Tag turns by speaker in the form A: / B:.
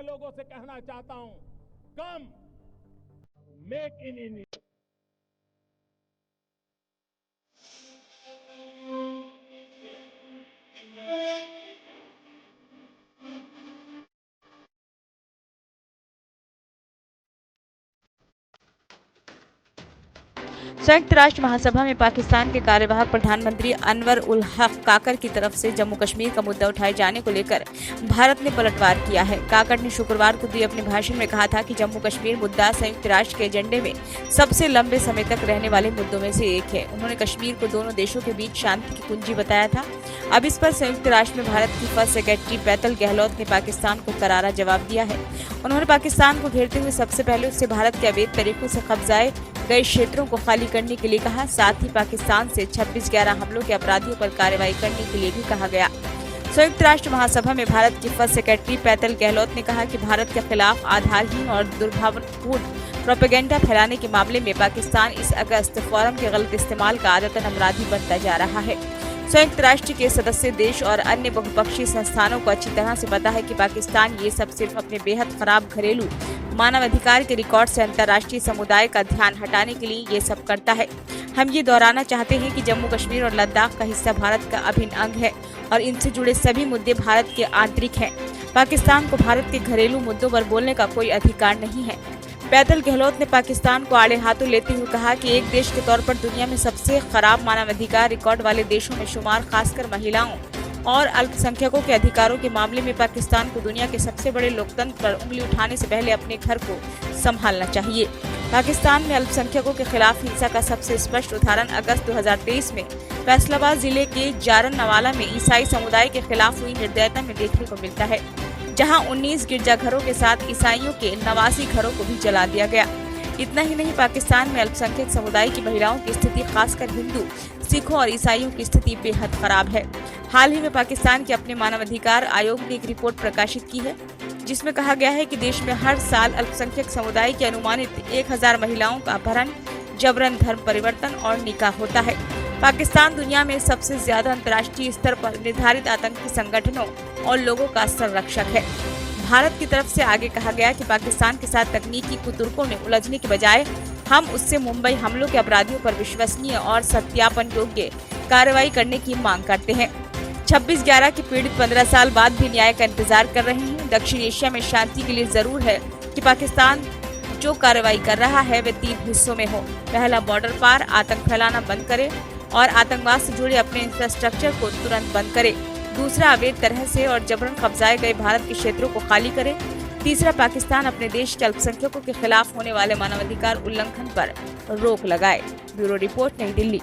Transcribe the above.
A: लोगों से कहना चाहता हूं, कम मेक इन इंडिया।
B: संयुक्त राष्ट्र महासभा में पाकिस्तान के कार्यवाहक प्रधानमंत्री अनवर उल हक काकर की तरफ से जम्मू कश्मीर का मुद्दा उठाए जाने को लेकर भारत ने पलटवार किया है। काकर ने शुक्रवार को दिए अपने भाषण में कहा था कि जम्मू कश्मीर मुद्दा संयुक्त राष्ट्र के एजेंडे में सबसे लंबे समय तक रहने वाले मुद्दों में से एक है। उन्होंने कश्मीर को दोनों देशों के बीच शांति की कुंजी बताया था। अब इस पर संयुक्त राष्ट्र में भारत की फर्स्ट सेक्रेटरी बैतल गहलोत ने पाकिस्तान को करारा जवाब दिया है। उन्होंने पाकिस्तान को घेरते हुए सबसे पहले उससे भारत के अवैध तरीकों से कब्जाए गए क्षेत्रों को खाली करने के लिए कहा। साथ ही पाकिस्तान से 26/11 हमलों के अपराधियों पर कार्रवाई करने के लिए भी कहा गया। संयुक्त राष्ट्र महासभा में भारत की फर्स्ट सेक्रेटरी बैतल गहलोत ने कहा कि भारत के खिलाफ आधारहीन और दुर्भावनापूर्ण प्रोपेगेंडा फैलाने के मामले में पाकिस्तान इस अगस्त फोरम के गलत इस्तेमाल का आदतन अपराधी बनता जा रहा है। संयुक्त राष्ट्र के सदस्य देश और अन्य बहुपक्षीय संस्थानों को अच्छी तरह से पता है कि पाकिस्तान ये सब सिर्फ अपने बेहद खराब घरेलू मानवाधिकार के रिकॉर्ड से अंतर्राष्ट्रीय समुदाय का ध्यान हटाने के लिए ये सब करता है। हम ये दोहराना चाहते हैं कि जम्मू कश्मीर और लद्दाख का हिस्सा भारत का अभिन्न अंग है और इनसे जुड़े सभी मुद्दे भारत के आंतरिक हैं। पाकिस्तान को भारत के घरेलू मुद्दों पर बोलने का कोई अधिकार नहीं है। बैतल गहलोत ने पाकिस्तान को आड़े हाथों लेते हुए कहा कि एक देश के तौर पर दुनिया में सबसे खराब मानवाधिकार रिकॉर्ड वाले देशों में शुमार, खासकर महिलाओं और अल्पसंख्यकों के अधिकारों के मामले में पाकिस्तान को दुनिया के सबसे बड़े लोकतंत्र पर उंगली उठाने से पहले अपने घर को संभालना चाहिए। पाकिस्तान में अल्पसंख्यकों के खिलाफ हिंसा का सबसे स्पष्ट उदाहरण अगस्त 2023 में फैसलाबाद जिले के जारन नवाला में ईसाई समुदाय के खिलाफ हुई निर्दयता में देखने को मिलता है, जहां 19 गिरजाघरों के साथ ईसाइयों के 89 घरों को भी जला दिया गया। इतना ही नहीं, पाकिस्तान में अल्पसंख्यक समुदाय की महिलाओं की स्थिति, खासकर हिंदू, सिखों और ईसाइयों की स्थिति बेहद खराब है। हाल ही में पाकिस्तान के अपने मानवाधिकार आयोग ने एक रिपोर्ट प्रकाशित की है, जिसमें कहा गया है कि देश में हर साल अल्पसंख्यक समुदाय की अनुमानित 1000 महिलाओं का अपहरण, जबरन धर्म परिवर्तन और निकाह होता है। पाकिस्तान दुनिया में सबसे ज्यादा अंतर्राष्ट्रीय स्तर पर निर्धारित आतंकी संगठनों और लोगों का संरक्षक है। भारत की तरफ से आगे कहा गया कि पाकिस्तान के साथ तकनीकी कुतर्कों में उलझने के बजाय हम उससे मुंबई हमलों के अपराधियों पर विश्वसनीय और सत्यापन योग्य कार्रवाई करने की मांग करते हैं। 26/11 के पीड़ित 15 साल बाद भी न्याय का इंतजार कर रहे हैं। दक्षिण एशिया में शांति के लिए जरूर है कि पाकिस्तान जो कार्रवाई कर रहा है वे 3 हिस्सों में हो। पहला, बॉर्डर पार आतंक फैलाना बंद करे और आतंकवाद से जुड़े अपने इंफ्रास्ट्रक्चर को तुरंत बंद करे। दूसरा, अवैध तरह से और जबरन कब्जाए गए भारत के क्षेत्रों को खाली करे। तीसरा, पाकिस्तान अपने देश के अल्पसंख्यकों के खिलाफ होने वाले मानवाधिकार उल्लंघन पर रोक लगाए। ब्यूरो रिपोर्ट, नई दिल्ली।